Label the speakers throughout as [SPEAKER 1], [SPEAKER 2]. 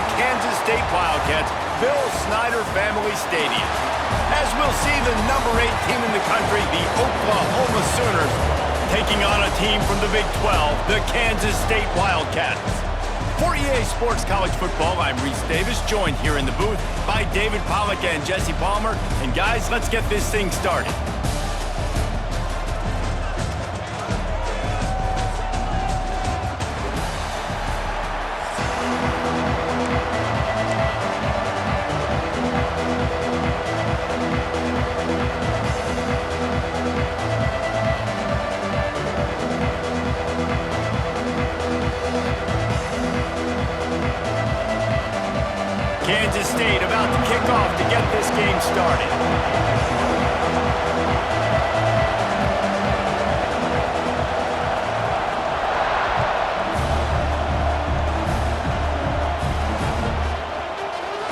[SPEAKER 1] the Kansas State Wildcats' Bill Snyder Family Stadium. As we'll see the number 8 team in the country, the Oklahoma Sooners, taking on a team from the Big 12, the Kansas State Wildcats. For EA Sports College Football, I'm Reese Davis, joined here in the booth by David Pollack and Jesse Palmer. And guys, let's get this thing started. Kansas State about to kick off to get this game started.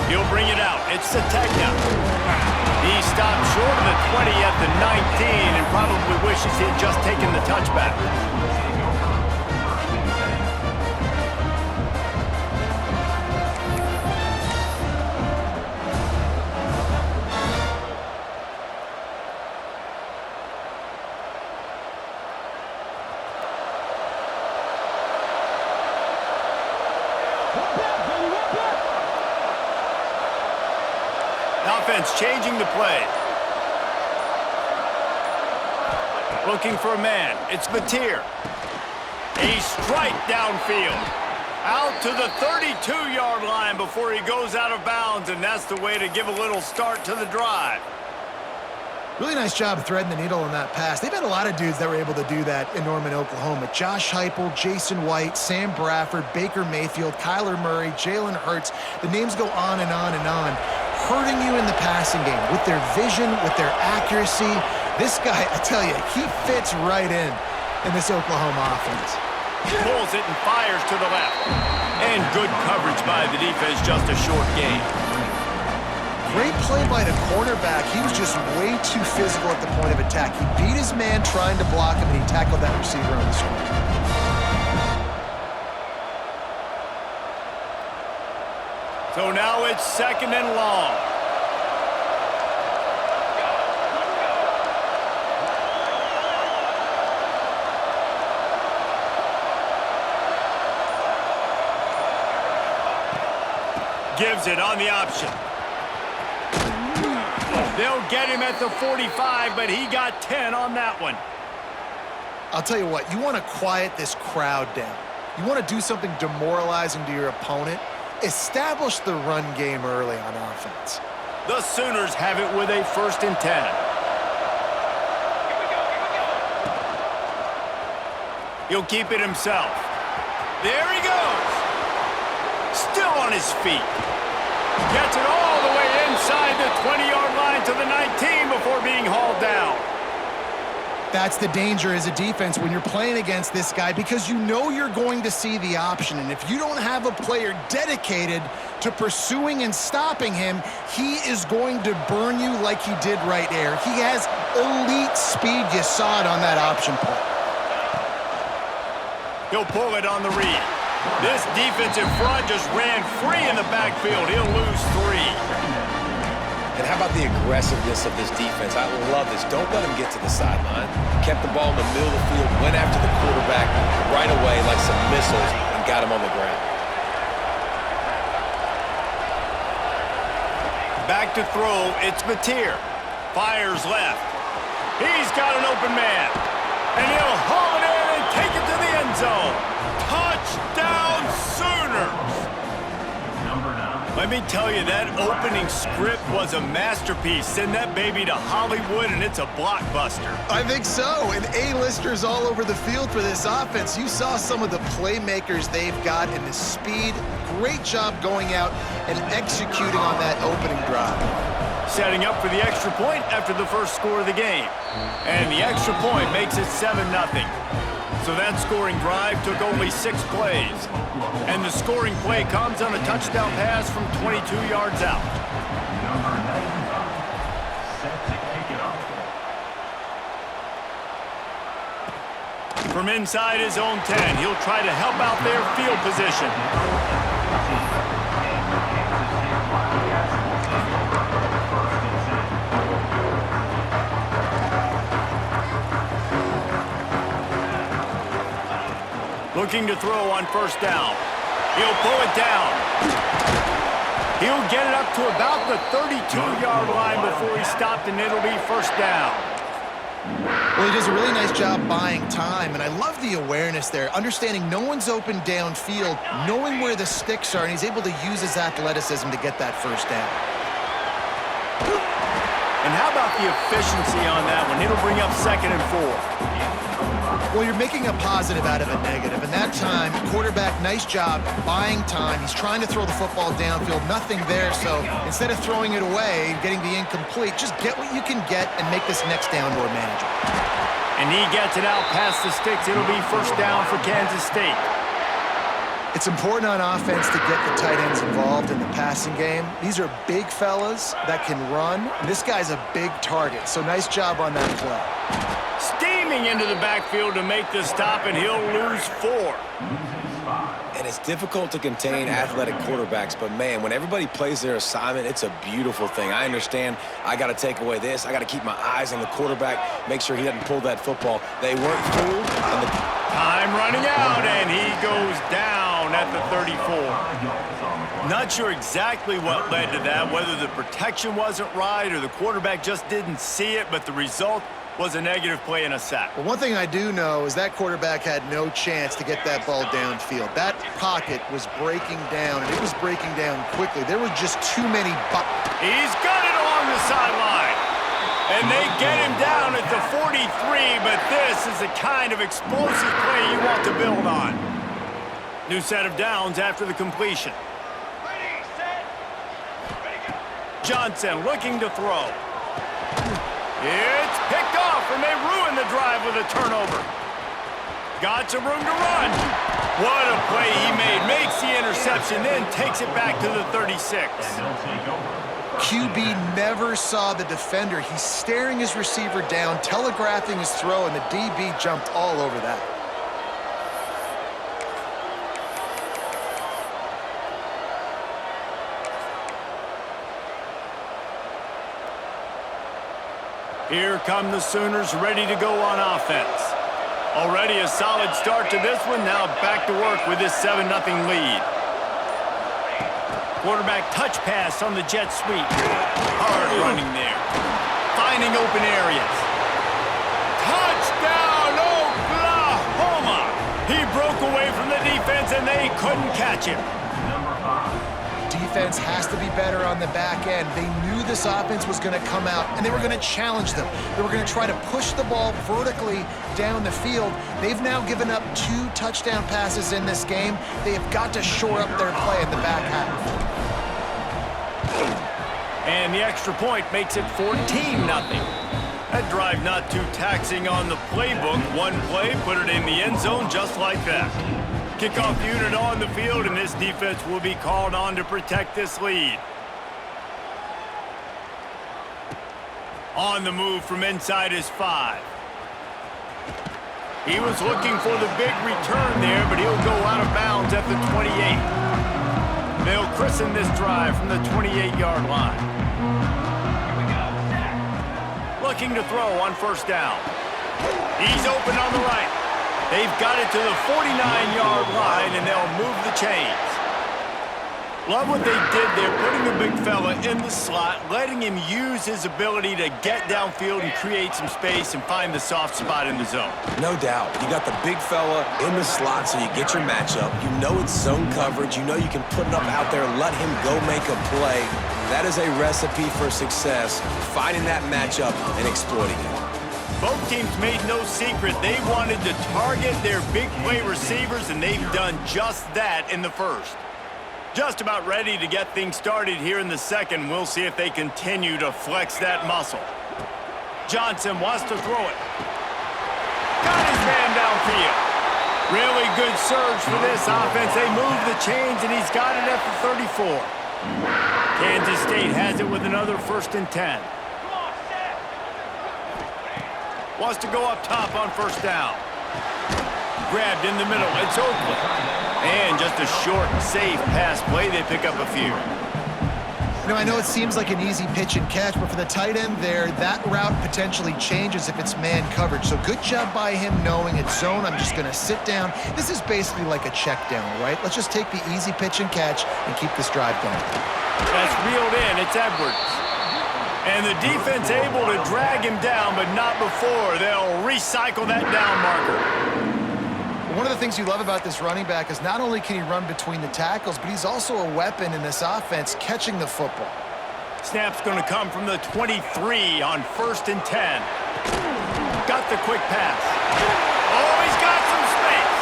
[SPEAKER 1] He'll bring it out. It's Sategna. He stopped short of the 20 at the 19 and probably wishes he had just taken the touchback. Offense changing the play. Looking for a man. It's Mateer. A strike downfield. Out to the 32-yard line before he goes out of bounds, and that's the way to give a little start to the drive.
[SPEAKER 2] Really nice job threading the needle on that pass. They've had a lot of dudes that were able to do that in Norman, Oklahoma. Josh Heupel, Jason White, Sam Bradford, Baker Mayfield, Kyler Murray, Jalen Hurts. The names go on and on and on. Hurting you in the passing game with their vision, with their accuracy. This guy, I tell you, he fits right in this Oklahoma offense.
[SPEAKER 1] Pulls it and fires to the left. And good coverage by the defense, just a short gain.
[SPEAKER 2] Great play by the cornerback. He was just way too physical at the point of attack. He beat his man trying to block him, and he tackled that receiver on the screen.
[SPEAKER 1] So now it's 2nd and long. Gives it on the option. They'll get him at the 45, but he got 10 on that one.
[SPEAKER 2] I'll tell you what, you want to quiet this crowd down. You want to do something demoralizing to your opponent. Establish the run game early on offense.
[SPEAKER 1] The Sooners have it with a 1st and 10. He'll keep it himself. There he goes. Still on his feet. Gets it all the way inside the 20-yard line to the 19 before being hauled down.
[SPEAKER 2] That's the danger as a defense when you're playing against this guy, because you know you're going to see the option. And if you don't have a player dedicated to pursuing and stopping him, he is going to burn you like he did right there. He has elite speed. You saw it on that option play.
[SPEAKER 1] He'll pull it on the read. This defensive front just ran free in the backfield. He'll lose 3.
[SPEAKER 3] And how about the aggressiveness of this defense? I love this. Don't let him get to the sideline. Kept the ball in the middle of the field, went after the quarterback right away like some missiles, and got him on the ground.
[SPEAKER 1] Back to throw, it's Mateer. Fires left. He's got an open man. And he'll haul it in and take it to the end zone. Touchdown, Sooners! Let me tell you, that opening script was a masterpiece. Send that baby to Hollywood, and it's a blockbuster.
[SPEAKER 2] I think so, and A-listers all over the field for this offense. You saw some of the playmakers they've got and the speed. Great job going out and executing on that opening drive.
[SPEAKER 1] Setting up for the extra point after the first score of the game. And the extra point makes it 7-0. So that scoring drive took only 6 plays. And the scoring play comes on a touchdown pass from 22 yards out. From inside his own 10, he'll try to help out their field position. Looking to throw on first down. He'll pull it down. He'll get it up to about the 32-yard line before he's stopped, and it'll be first down.
[SPEAKER 2] Well, he does a really nice job buying time, and I love the awareness there, understanding no one's open downfield, knowing where the sticks are, and he's able to use his athleticism to get that first down.
[SPEAKER 1] And how about the efficiency on that one? It'll bring up 2nd and 4.
[SPEAKER 2] Well, you're making a positive out of a negative, and that time, quarterback, nice job buying time. He's trying to throw the football downfield, nothing there, so instead of throwing it away and getting the incomplete, just get what you can get and make this next down more manageable.
[SPEAKER 1] And he gets it out past the sticks. It'll be first down for Kansas State.
[SPEAKER 2] It's important on offense to get the tight ends involved in the passing game. These are big fellas that can run, and this guy's a big target, so nice job on that play.
[SPEAKER 1] Steaming into the backfield to make the stop, and he'll lose 4.
[SPEAKER 3] And it's difficult to contain athletic quarterbacks, but man, when everybody plays their assignment, it's a beautiful thing. I understand I got to take away this. I got to keep my eyes on the quarterback, make sure he doesn't pull that football. They weren't fooled. And
[SPEAKER 1] time running out, and he goes down at the 34. Not sure exactly what led to that, whether the protection wasn't right or the quarterback just didn't see it, but the result was a negative play and a sack.
[SPEAKER 2] Well, one thing I do know is that quarterback had no chance to get that ball downfield. That pocket was breaking down, and it was breaking down quickly. There were just too many
[SPEAKER 1] He's got it along the sideline. And they get him down at the 43, but this is the kind of explosive play you want to build on. New set of downs after the completion. Johnson looking to throw. It's picked off, and they ruin the drive with a turnover. Got some room to run. What a play he made. Makes the interception, then takes it back to the 36.
[SPEAKER 2] QB never saw the defender. He's staring his receiver down, telegraphing his throw, and the DB jumped all over that.
[SPEAKER 1] Here come the Sooners ready to go on offense. Already a solid start to this one. Now back to work with this 7-0 lead. Quarterback touch pass on the jet sweep. Hard running there. Finding open areas. Touchdown, Oklahoma! He broke away from the defense and they couldn't catch him.
[SPEAKER 2] Defense has to be better on the back end. They knew this offense was going to come out, and they were going to challenge them. They were going to try to push the ball vertically down the field. They've now given up 2 touchdown passes in this game. They have got to shore up their play in the back half.
[SPEAKER 1] And the extra point makes it 14-0. That drive not too taxing on the playbook. One play, put it in the end zone just like that. Kickoff unit on the field, and this defense will be called on to protect this lead. On the move from inside his 5. He was looking for the big return there, but he'll go out of bounds at the 28. They'll christen this drive from the 28-yard line. Looking to throw on first down. He's open on the right. They've got it to the 49-yard line, and they'll move the chains. Love what they did there, putting the big fella in the slot, letting him use his ability to get downfield and create some space and find the soft spot in the zone.
[SPEAKER 3] No doubt. You got the big fella in the slot, so you get your matchup. You know it's zone coverage. You know you can put it up out there, let him go make a play. That is a recipe for success, finding that matchup and exploiting it.
[SPEAKER 1] Both teams made no secret they wanted to target their big play receivers, and they've done just that in the first. Just about ready to get things started here in the second. We'll see if they continue to flex that muscle. Johnson wants to throw it. Got his man downfield. Really good surge for this offense. They move the chains, and he's got it at the 34. Kansas State has it with another 1st and 10. Wants to go up top on first down. Grabbed in the middle. It's Oakland. And just a short, safe pass play. They pick up a few.
[SPEAKER 2] I know it seems like an easy pitch and catch, but for the tight end there, that route potentially changes if it's man coverage. So good job by him knowing it's zone. I'm just going to sit down. This is basically like a check down, right? Let's just take the easy pitch and catch and keep this drive going.
[SPEAKER 1] That's reeled in. It's Edwards. And the defense able to drag him down, but not before they'll recycle that down marker.
[SPEAKER 2] One of the things you love about this running back is not only can he run between the tackles, but he's also a weapon in this offense catching the football.
[SPEAKER 1] Snap's going to come from the 23 on 1st and 10. Got the quick pass. Oh, he's got some space.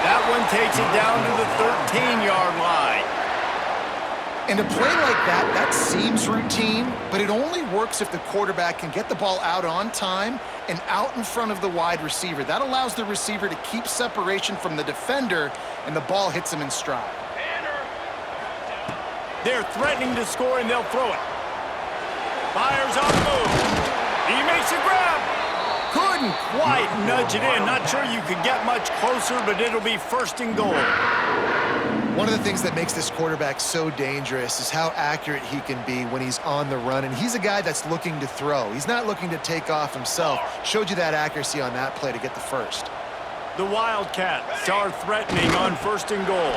[SPEAKER 1] That one takes it down to the 13-yard line.
[SPEAKER 2] And a play like that, that seems routine, but it only works if the quarterback can get the ball out on time and out in front of the wide receiver. That allows the receiver to keep separation from the defender, and the ball hits him in stride.
[SPEAKER 1] They're threatening to score, and they'll throw it. Fires on the move. He makes a grab. Couldn't quite nudge it in. Not sure you could get much closer, but it'll be 1st and goal.
[SPEAKER 2] One of the things that makes this quarterback so dangerous is how accurate he can be when he's on the run, and he's a guy that's looking to throw. He's not looking to take off himself. Showed you that accuracy on that play to get the first.
[SPEAKER 1] The Wildcats are threatening on 1st and goal.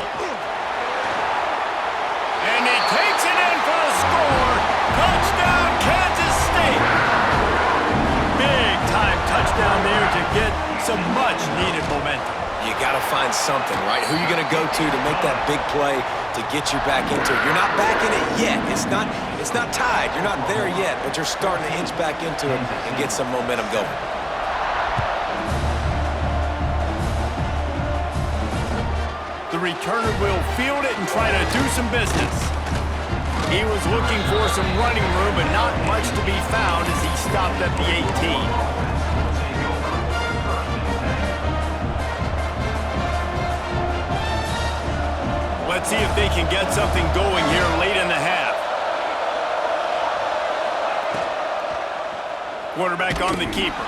[SPEAKER 1] And he takes it in for the score. Touchdown, Kansas State. Big time touchdown there to get some much-needed momentum.
[SPEAKER 3] You got to find something, right? Who are you going to go to make that big play to get you back into it? You're not back in it yet. It's not tied. You're not there yet, but you're starting to inch back into it and get some momentum going.
[SPEAKER 1] The returner will field it and try to do some business. He was looking for some running room, but not much to be found as he stopped at the 18. Let's see if they can get something going here late in the half. Quarterback on the keeper.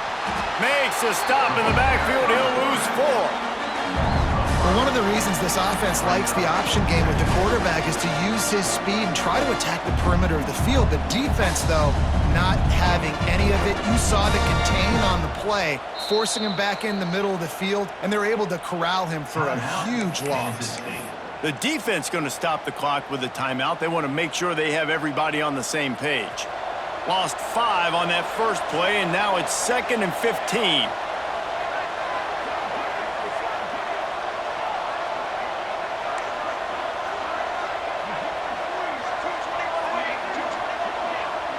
[SPEAKER 1] Makes a stop in the backfield. He'll lose 4.
[SPEAKER 2] Well, one of the reasons this offense likes the option game with the quarterback is to use his speed and try to attack the perimeter of the field. The defense, though, not having any of it. You saw the contain on the play, forcing him back in the middle of the field, and they're able to corral him for a huge loss.
[SPEAKER 1] The defense going to stop the clock with a timeout. They want to make sure they have everybody on the same page. Lost 5 on that first play, and now it's 2nd and 15.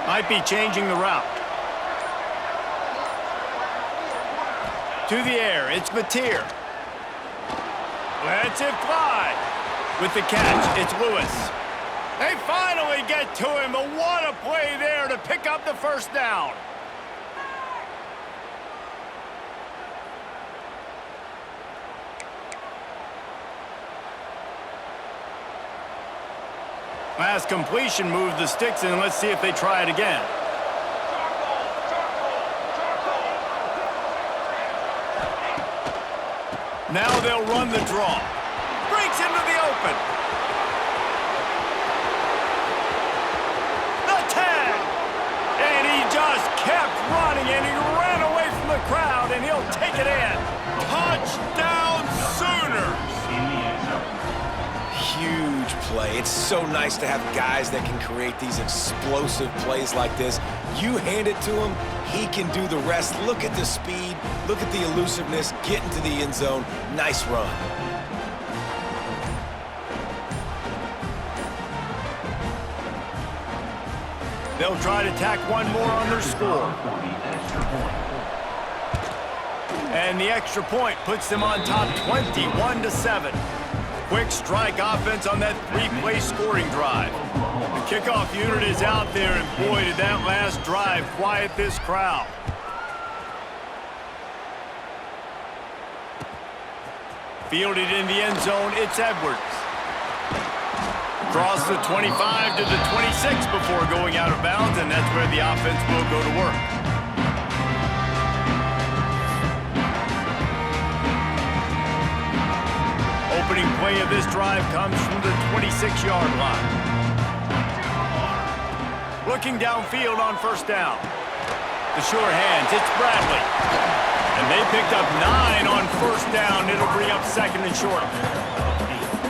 [SPEAKER 1] Might be changing the route. To the air, it's Mateer. Lets it fly. With the catch, it's Lewis. They finally get to him, but what a play there to pick up the first down. Last completion moved the sticks in. Let's see if they try it again. Now they'll run the draw. Breaks into the open. The 10. And he just kept running, and he ran away from the crowd, and he'll take it in. Touchdown, Sooners.
[SPEAKER 3] Huge play. It's so nice to have guys that can create these explosive plays like this. You hand it to him, he can do the rest. Look at the speed, look at the elusiveness, get into the end zone. Nice run.
[SPEAKER 1] They'll try to tack one more on their score. And the extra point puts them on top 21-7. Quick strike offense on that 3-play scoring drive. The kickoff unit is out there, and boy, did that last drive quiet this crowd. Fielded in the end zone, it's Edwards. Across the 25 to the 26 before going out of bounds, and that's where the offense will go to work. Opening play of this drive comes from the 26-yard line. Looking downfield on first down. The sure hands, it's Bradley. And they picked up 9 on first down. It'll bring up second and short.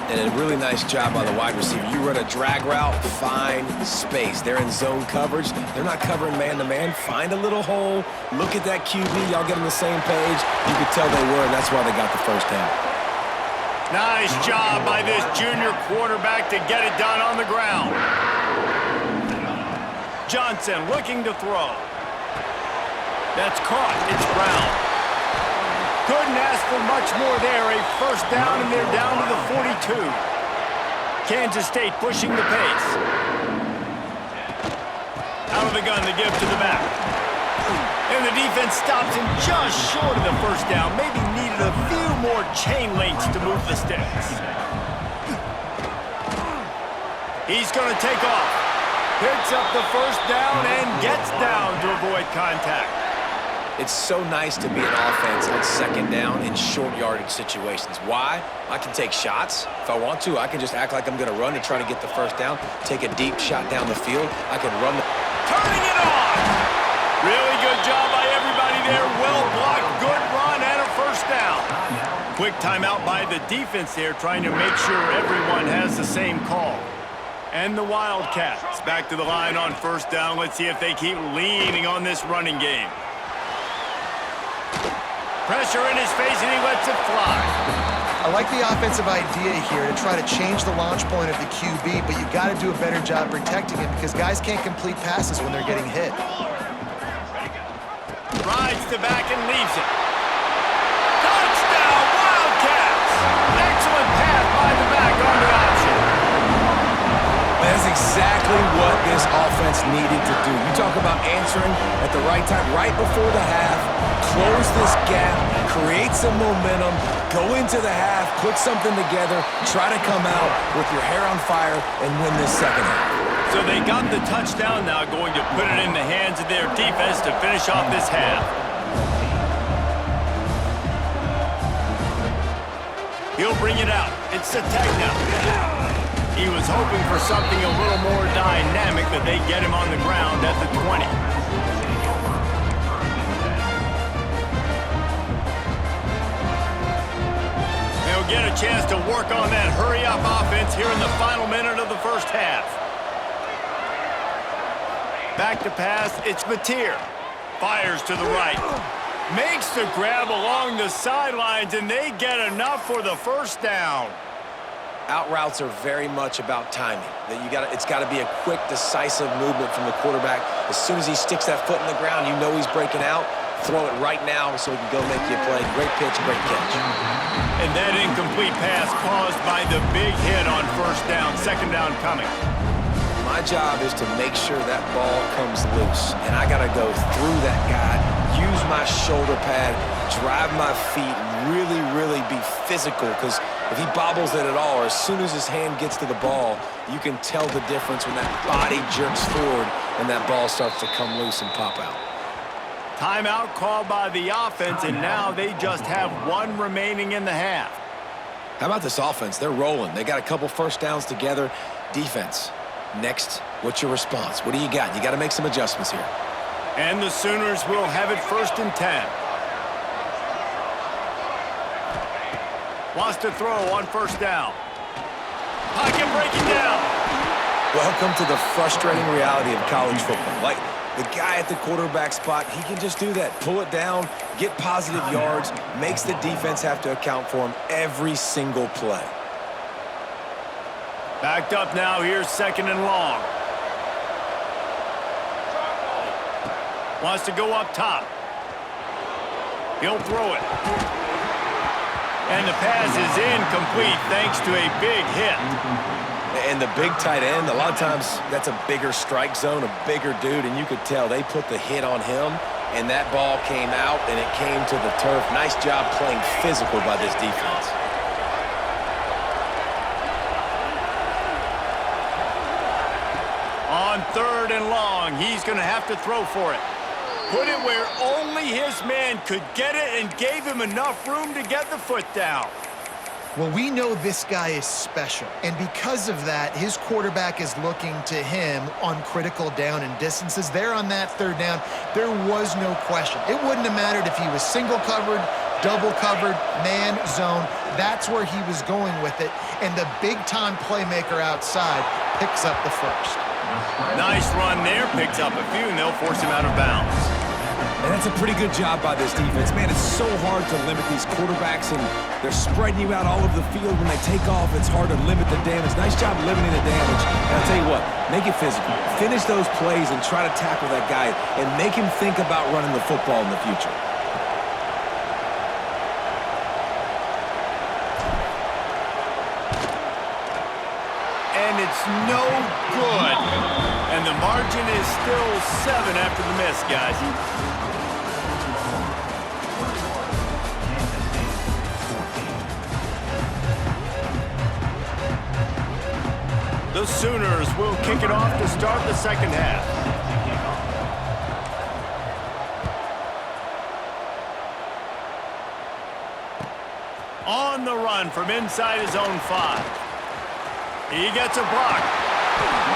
[SPEAKER 3] And a really nice job by the wide receiver. You run a drag route, find space. They're in zone coverage. They're not covering man-to-man. Find a little hole. Look at that QB. Y'all get on the same page. You could tell they were, and that's why they got the first down.
[SPEAKER 1] Nice job by this junior quarterback to get it done on the ground. Johnson looking to throw. That's caught. It's Brown. Couldn't ask for much more there. A first down, and they're down to the 42. Kansas State pushing the pace. Out of the gun to give to the back. And the defense stops him just short of the first down. Maybe needed a few more chain links to move the sticks. He's going to take off. Picks up the first down and gets down to avoid contact.
[SPEAKER 3] It's so nice to be an offense on second down in short yardage situations. Why? I can take shots. If I want to, I can just act like I'm going to run and try to get the first down, take a deep shot down the field. I can run the...
[SPEAKER 1] Turning it on! Really good job by everybody there. Well blocked, good run, and a first down. Quick timeout by the defense there, trying to make sure everyone has the same call. And the Wildcats back to the line on first down. Let's see if they keep leaning on this running game. Pressure in his face, and he lets it fly.
[SPEAKER 2] I like the offensive idea here to try to change the launch point of the QB, but you got to do a better job protecting him because guys can't complete passes when they're getting hit.
[SPEAKER 1] Rides the back and leaves it. Touchdown, Wildcats! Excellent pass by the back on the option.
[SPEAKER 3] That's exactly what this offense needed to do. You talk about answering at the right time, right before the half, close this gap, create some momentum, go into the half, put something together, try to come out with your hair on fire and win this second half.
[SPEAKER 1] So they got the touchdown now, going to put it in the hands of their defense to finish off this half. He'll bring it out. It's the tag now. He was hoping for something a little more dynamic, but they get him on the ground at the 20. They'll get a chance to work on that hurry-up offense here in the final minute of the first half. Back to pass, it's Mateer. Fires to the right. Makes the grab along the sidelines, and they get enough for the first down.
[SPEAKER 3] Out routes are very much about timing. It's got to be a quick, decisive movement from the quarterback. As soon as he sticks that foot in the ground, you know he's breaking out. Throw it right now so he can go make you a play. Great pitch, great catch.
[SPEAKER 1] And that incomplete pass caused by the big hit on first down. Second down coming.
[SPEAKER 3] My job is to make sure that ball comes loose. And I got to go through that guy, use my shoulder pad, drive my feet, really be physical, because if he bobbles it at all, or as soon as his hand gets to the ball, you can tell the difference when that body jerks forward and that ball starts to come loose and pop out.
[SPEAKER 1] Timeout called by the offense, and now they just have one remaining in the half.
[SPEAKER 3] How about this offense? They're rolling. They got a couple first downs together. Defense, next, what's your response? What do you got? You got to make some adjustments here.
[SPEAKER 1] And the Sooners will have it 1st and 10. Wants to throw on first down. Pocket breaking down.
[SPEAKER 3] Welcome to the frustrating reality of college football. Like, the guy at the quarterback spot, he can just do that. Pull it down, get positive yards, makes the defense have to account for him every single play.
[SPEAKER 1] Backed up now, here's 2nd and long. Wants to go up top. He'll throw it. And the pass is incomplete thanks to a big hit.
[SPEAKER 3] And the big tight end, a lot of times that's a bigger strike zone, a bigger dude, and you could tell they put the hit on him, and that ball came out, and it came to the turf. Nice job playing physical by this defense.
[SPEAKER 1] On 3rd and long, he's going to have to throw for it. Put it where only his man could get it and gave him enough room to get the foot down.
[SPEAKER 2] Well, we know this guy is special, and because of that, his quarterback is looking to him on critical down and distances. There on that third down, there was no question. It wouldn't have mattered if he was single covered, double covered, man, zone. That's where he was going with it, and the big-time playmaker outside picks up the first.
[SPEAKER 1] Nice run there, picks up a few, and they'll force him out of bounds.
[SPEAKER 3] And that's a pretty good job by this defense. Man, it's so hard to limit these quarterbacks, and they're spreading you out all over the field. When they take off, it's hard to limit the damage. Nice job limiting the damage. And I'll tell you what, make it physical. Finish those plays and try to tackle that guy and make him think about running the football in the future.
[SPEAKER 1] And it's no good. And the margin is still 7 after the miss, guys. The Sooners will kick it off to start the second half. On the run from inside his own 5. He gets a block.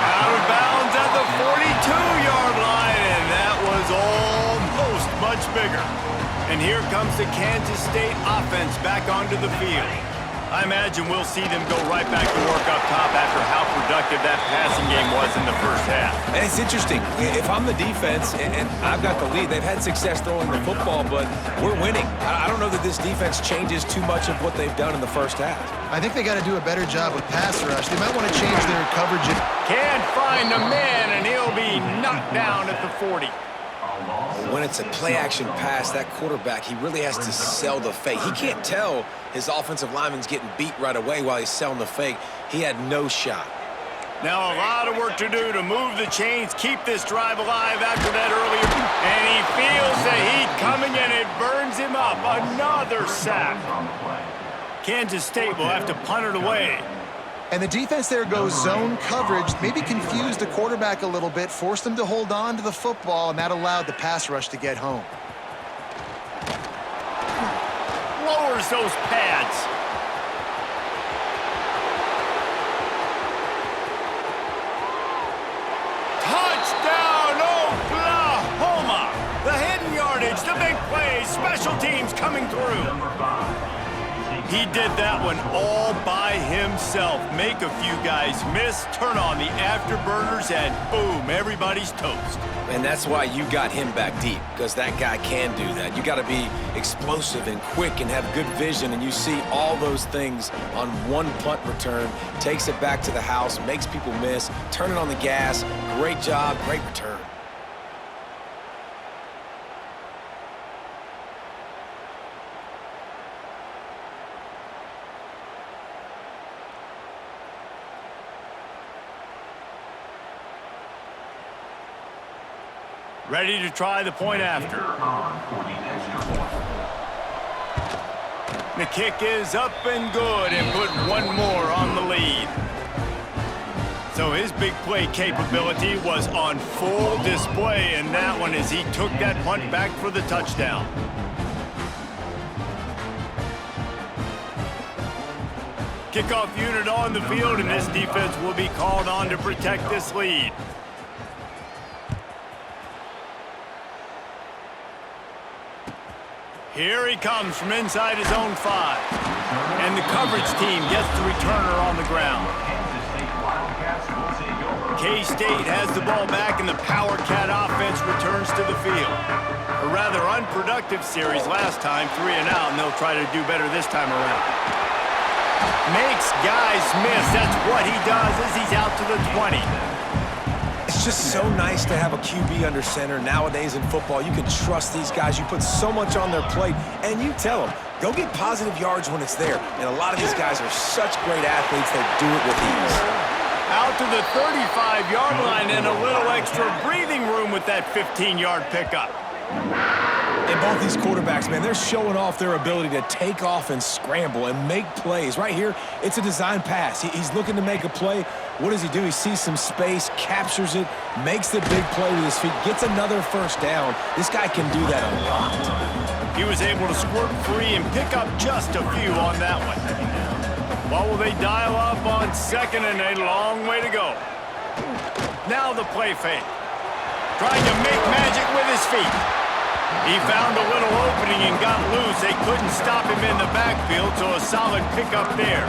[SPEAKER 1] Out of bounds at the 42-yard line, and that was almost much bigger. And here comes the Kansas State offense back onto the field. I imagine we'll see them go right back to work up top after how productive that passing game was in the first half.
[SPEAKER 3] And it's interesting. If I'm the defense and I've got the lead, they've had success throwing the football, but we're winning. I don't know that this defense changes too much of what they've done in the first half.
[SPEAKER 2] I think they got to do a better job with pass rush. They might want to change their coverage.
[SPEAKER 1] Can't find the man, and he'll be knocked down at the 40.
[SPEAKER 3] When it's a play-action pass, that quarterback, he really has to sell the fake. He can't tell his offensive lineman's getting beat right away while he's selling the fake. He had no shot.
[SPEAKER 1] Now a lot of work to do to move the chains, keep this drive alive after that earlier. And he feels the heat coming, and it burns him up. Another sack. Kansas State will have to punt it away.
[SPEAKER 2] And the defense there goes zone coverage, maybe confused the quarterback a little bit, forced him to hold on to the football, and that allowed the pass rush to get home.
[SPEAKER 1] Lowers those pads. Touchdown, Oklahoma! The hidden yardage, the big plays, special teams coming through. He did that one all by himself. Make a few guys miss, turn on the afterburners, and boom, everybody's toast.
[SPEAKER 3] And that's why you got him back deep, because that guy can do that. You got to be explosive and quick and have good vision, and you see all those things on one punt return. Takes it back to the house, makes people miss, turning on the gas. Great job, great return.
[SPEAKER 1] Ready to try the point after. The kick is up and good, and put one more on the lead. So his big play capability was on full display in that one as he took that punt back for the touchdown. Kickoff unit on the field, and this defense will be called on to protect this lead. Here he comes from inside his own 5. And the coverage team gets the returner on the ground. K-State has the ball back, and the Power Cat offense returns to the field. A rather unproductive series last time, 3 and out, and they'll try to do better this time around. Makes guys miss. That's what he does as he's out to the 20.
[SPEAKER 3] It's just so nice to have a QB under center. Nowadays in football, you can trust these guys. You put so much on their plate, and you tell them, go get positive yards when it's there. And a lot of these guys are such great athletes, they do it with ease.
[SPEAKER 1] Out to the 35-yard line, and a little extra breathing room with that 15-yard pickup.
[SPEAKER 3] And both these quarterbacks, man, they're showing off their ability to take off and scramble and make plays. Right here, it's a design pass. He's looking to make a play. What does he do? He sees some space, captures it, makes the big play with his feet, gets another first down. This guy can do that a lot.
[SPEAKER 1] He was able to squirt free and pick up just a few on that one. What will they dial up on second and a long way to go? Now the play fake. Trying to make magic with his feet. He found a little opening and got loose. They couldn't stop him in the backfield, so a solid pickup there.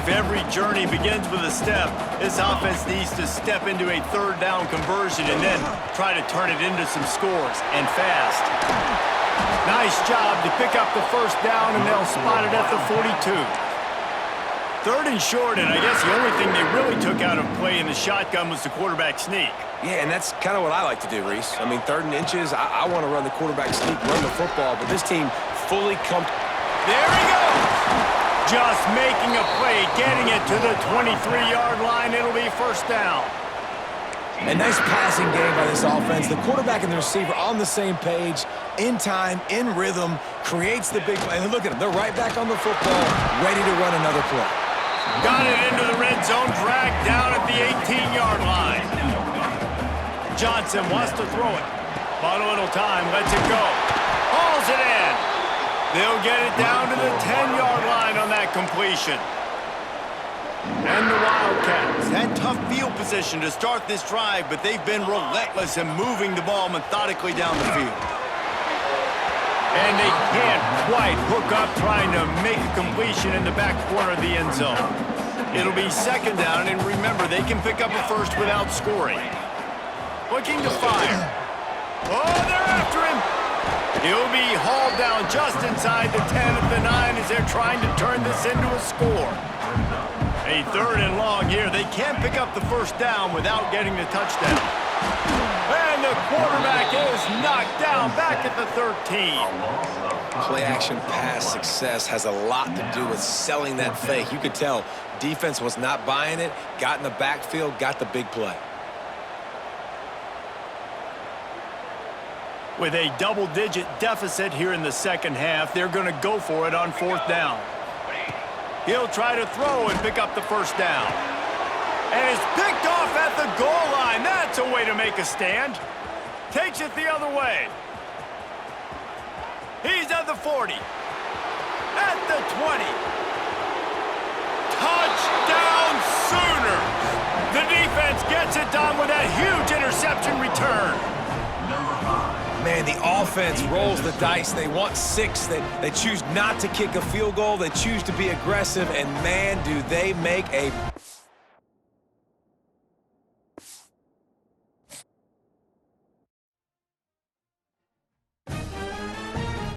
[SPEAKER 1] If every journey begins with a step, this offense needs to step into a third down conversion and then try to turn it into some scores, and fast. Nice job to pick up the first down, and they'll spot it at the 42. Third and short, and I guess the only thing they really took out of play in the shotgun was the quarterback sneak.
[SPEAKER 3] Yeah, and that's kind of what I like to do, Reese. I mean, 3rd and inches, I want to run the quarterback sneak, run the football, but this team fully
[SPEAKER 1] There he goes! Just making a play, getting it to the 23-yard line. It'll be first down.
[SPEAKER 3] A nice passing game by this offense. The quarterback and the receiver on the same page, in time, in rhythm, creates the big play. And look at them. They're right back on the football, ready to run another play.
[SPEAKER 1] Got it into the red zone, dragged down at the 18-yard line. Johnson wants to throw it. Bought a little time, lets it go. Hauls it in. They'll get it down to the 10-yard line on that completion. And the Wildcats had tough field position to start this drive, but they've been relentless in moving the ball methodically down the field. And they can't quite hook up trying to make a completion in the back corner of the end zone. It'll be second down, and remember, they can pick up a first without scoring. Looking to fire. Oh, they're after him. He'll be hauled down just inside the 10 at the 9 as they're trying to turn this into a score. A 3rd and long here. They can't pick up the first down without getting the touchdown. And the quarterback is knocked down back at the 13.
[SPEAKER 3] Play-action pass success has a lot to do with selling that fake. You could tell defense was not buying it, got in the backfield, got the big play.
[SPEAKER 1] With a double-digit deficit here in the second half, they're going to go for it on 4th down. He'll try to throw and pick up the first down. And it's picked off at the goal line. That's a way to make a stand. Takes it the other way. He's at the 40. At the 20. Touchdown Sooners! The defense gets it done with that huge interception return.
[SPEAKER 3] Man, the offense rolls the dice. They want 6. They choose not to kick a field goal. They choose to be aggressive, and man, do they make a